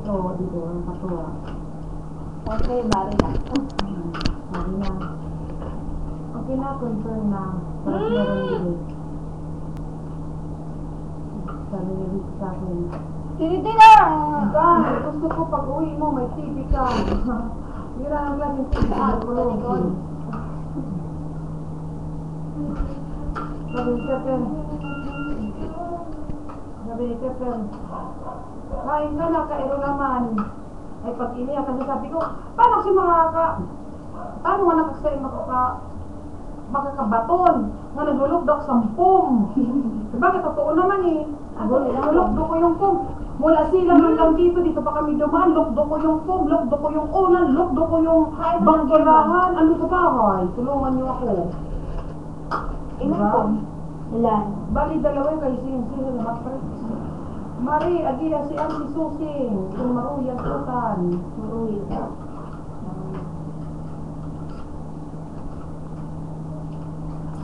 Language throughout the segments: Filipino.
Oo, dito, ang katuwa. Okay, bari na. Sabi na, okay na, confirm na. Parang meron din. Sabi niya dito sa akin. Tiniti na! Gusto ko pag uwi mo, may TV ka. Hira ang laging TV sa Nikon. Sabi ni Kepen. Kain ka na, kairo naman. Ay pag iniyak kami, sabi ko, paano si paano nga nakasay makakabaton? Nga naglulukdok sampung. Bakit totoo naman eh. Nalukdok ko yung pong. Mula silang hanggang dito pa kami dumaan. Lukdok ko yung pong, lukdok ko yung ulan, lukdok ko yung bangkirahan. Ano sa bahay? Tulungan niyo ako. Ilan po? Ilan? Bali, dalawa yung kayo sino na magpalit. Mari, agiya si Auntie Susing. Kung maruyan, sutan. Maruyan.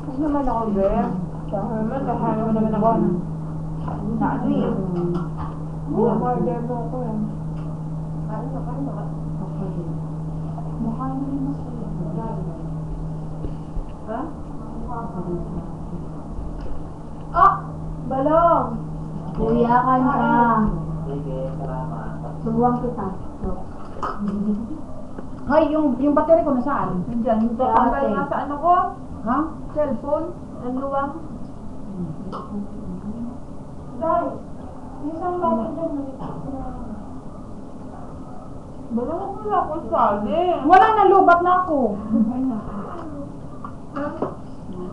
Kasi naman ako, girl. Kahal naman ako. Na ano eh. Order mo ako eh. Kain ba? Mukha mo rin masaya. Ha? Oh! Balong! Kuya, kain ka. Sige, salamat. Subuhan kita. Hay, yung battery ko nasaan? Nandiyan. Tatanggal nga sa ano ko. Ha? Cellphone. Ang luwang. Dahil. Isang bago dyan. Balong wala ko sali. Wala na, lubat na ako.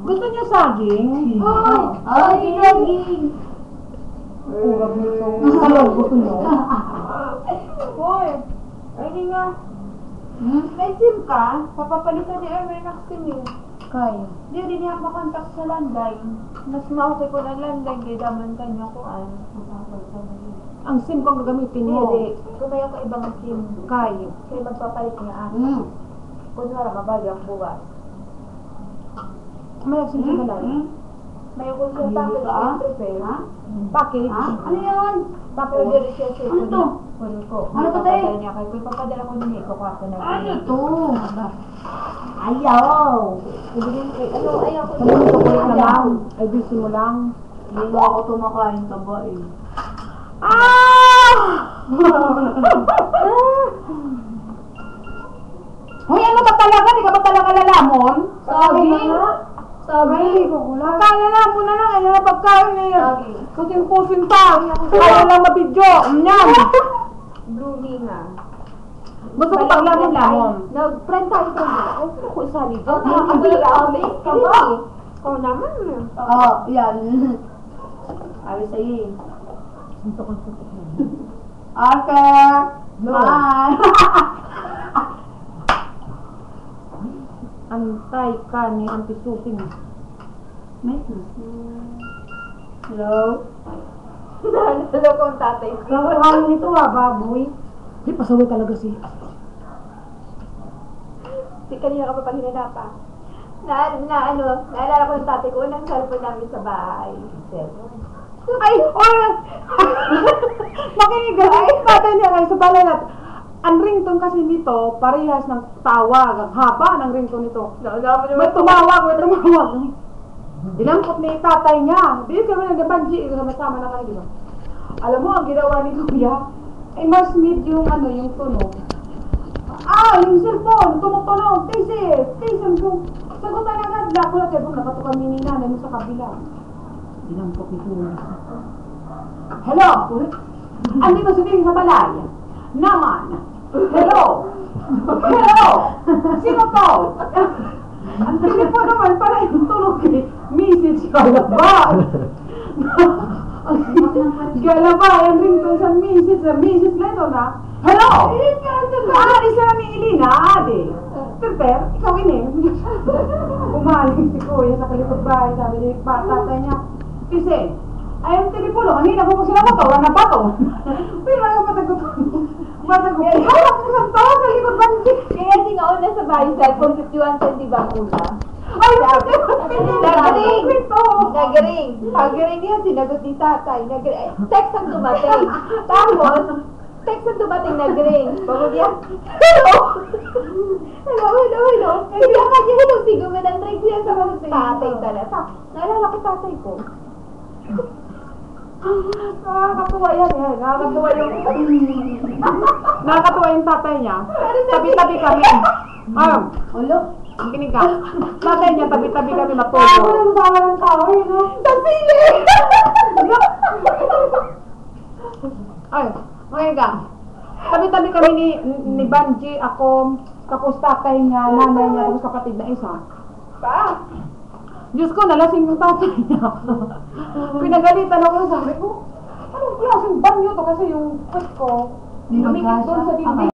Gusto niyo saging? Hoy! Saging! Urag nito. Salog, gusto niyo? Hoy! Ay, di nga. May SIM ka? Papapalitan ni Erwin ng SIM eh. Kaya. Di rin niya makontak sa landline. Mas ma-okay ko ng landline kaya daman kanya ko ano. Ang SIM kong gagamitin mo. Hindi. Kumayo ka ibang SIM. Kaya. Kaya magpapalit niya ako. Kunwara, mabali ang buwas. May SIM ka na lang. May kung siya package ah? yung prepare. Package? Ano yun? Package yung siya sa Ano to? Puro ko. Ano to, te? Papadala niya kayo. Kung papadala ko din ikaw ko na. Ano to? Ayaw! Ano, ayaw ko. Ano mo ko na lang? Ay, busy mo lang. Hindi mo ako tumakain ka ba eh. Ah! Hoy, ano ba talaga? Di ka ba talaga lalamon? Saging? Saging? Akala mo na lang, ano na pagkain na yun? Saging. Pusin-pusin pa. Kaya lang mabidyo. Nyam. Blooming ah. Gusto ko paglamon-lamon. Nag-friend tayo ko na. Ay, ako isali dyan. Hindi ka kami. Ka ba? Ikaw naman. Oo, yan. Sabi sa'yo eh. Okay. Bye. Antay ka ni Auntie Susie. Hello? Nalala ko ang tatay ko. Kakaroon nito baboy. Di, pasaway talaga si... Si kanina ka pa pag hinanapa. Naalala ko yung tatay ko, unang cellphone namin sa bahay. Ay! Makinig kasi, patay niya kayo sa balay natin. Ang ringtone kasi nito, parehas ng tawag. Ang haba ng ringtone nito. May tumawag. Dinampot ni tatay niya. Di kami nagdabanji, sama-sama na kayo, di ba? Alam mo, ang ginawa ni Kuya, ay mas mid yung yung tunog. Yung cellphone, tumutunog, tisip, ko. Sagutan agad, lako na cellphone, nakatukan ni nanay mo sa kabila. Dinampot ni Kuya. Hello? Andito si Bing sa balay. Naman. Hello? Sino to? Ang telepono naman, para yung tunog eh. Message galaba. Galaba, yung ringtone sa message na ito na. Hello? Isa na ni Elina, ade. Pero, ikaw ini. Umaling si Kuya sa kalikot bahay, sabi ni tatay niya. Kasi, ay, ang telepono, kanina po sila matawa na bato. Pero ayaw matagot. Harap ko sa tao sa likod banji. Kaya di nga una sa bahay, cellphone 51 cent, di ba una? Ay, Nagaring niya, sinagot ni tatay. Text ang dumating. Tapos, Text na dumating na ring. Pagod yan. Hello! Hello. Bigla ka niya, hello, sigo mo ng ring siya sa mga tatay talaga. Naalala ko tatay ko. Nakakatuwa yan eh. Nakakatuwa yung tatay niya. Tabi-tabi kami. Ulo? Kinig ka. Tatay niya, tabi-tabi kami Ako matulog. lang bawa ng tao eh, no? Sa sili! Ay, okay ka. Tabi-tabi kami ni Banji, ako, tapos tatay niya, nanay niya, tapos kapatid na isa. Pa? Diyos ko, nalasing yung tatay niya. Pinagalitan ako, sabi ko, anong klaseng banyo to? Kasi yung pet ko, lumikit doon sa dingding.